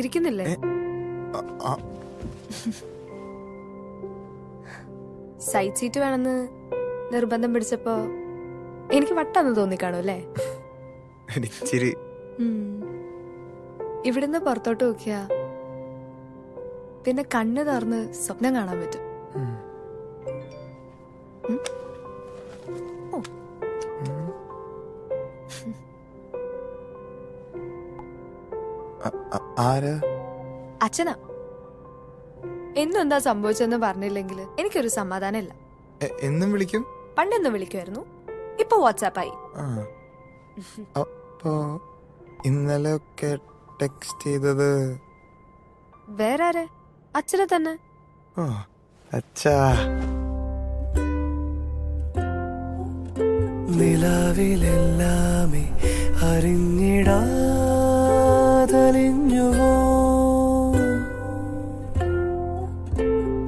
ഇരിക്കുന്നില്ലേ? Side seat വേണമെന്ന് നിർബന്ധം പിടിച്ചപ്പോ എനിക്ക് വട്ടാന്ന് തോന്നിക്കാണു അല്ലേ? ഇവിടുന്ന് പുറത്തോട്ട് നോക്കിയാ പിന്നെ കണ്ണ് തുറന്ന് സ്വപ്നം കാണാൻ പറ്റും. അച്ഛനാ. എന്നും എന്താ സംഭവിച്ചെന്ന് പറഞ്ഞില്ലെങ്കിൽ എനിക്കൊരു സമാധാനമില്ല. എന്നും വിളിക്കും. പണ്ടെന്നും വിളിക്കുമായിരുന്നു, ഇപ്പൊ വാട്സാപ്പായി. ഇന്നലെ ടെക്സ്റ്റ് ചെയ്തത് വേറെ ആരെ? അച്ഛനെ തന്നെ. അച്ഛാ. നിലാവിലെല്ലാമേ അറിഞ്ഞിടാതലിഞ്ഞുവോ,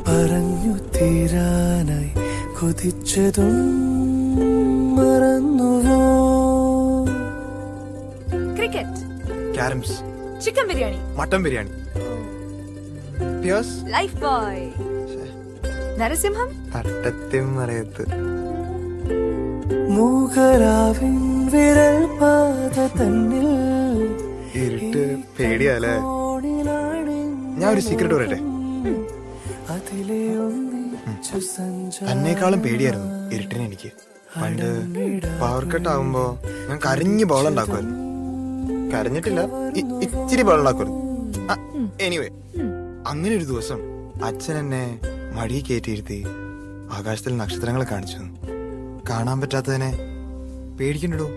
പറഞ്ഞു തീരാനായി കൊതിച്ചതും മറന്നുവോ. Cricket, carroms, chicken biryani, mutton biryani, Lifebuoy, Narasimham, അട്ടത്തിമറയത്ത്, മൂകരാവിൻ വിരൽ പാത തന്നിൽ. ഇരുട്ട് പേടിയാലേ. ഞാൻ ഒരു സീക്രട്ട് പറയട്ടെ. എന്നേക്കാളും പേടിയായിരുന്നു ഇരുട്ടിനെ എനിക്ക്. പണ്ട് പവർ കട്ട് ആവുമ്പോ ഞാൻ കരഞ്ഞ് ബോൾ ഉണ്ടാക്കുമായിരുന്നു. കരഞ്ഞിട്ടില്ല, ഇച്ചിരി ബോൾ ഉണ്ടാക്കുമായിരുന്നു. എനിവേ, അങ്ങനെ ഒരു ദിവസം അച്ഛൻ എന്നെ മടി കയറ്റിയിരുത്തി ആകാശത്തിൽ നക്ഷത്രങ്ങളെ കാണിച്ചു. കാണാൻ പറ്റാത്തതിനെ പേടിക്കണ്ടോ,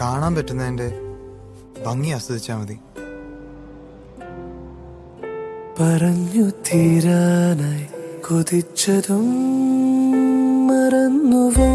കാണാൻ പറ്റുന്നതിന്റെ ഭംഗി ആസ്വദിച്ചാ മതി. പറഞ്ഞു തീരാനായി കൊതിച്ചതും മറന്നുവോ.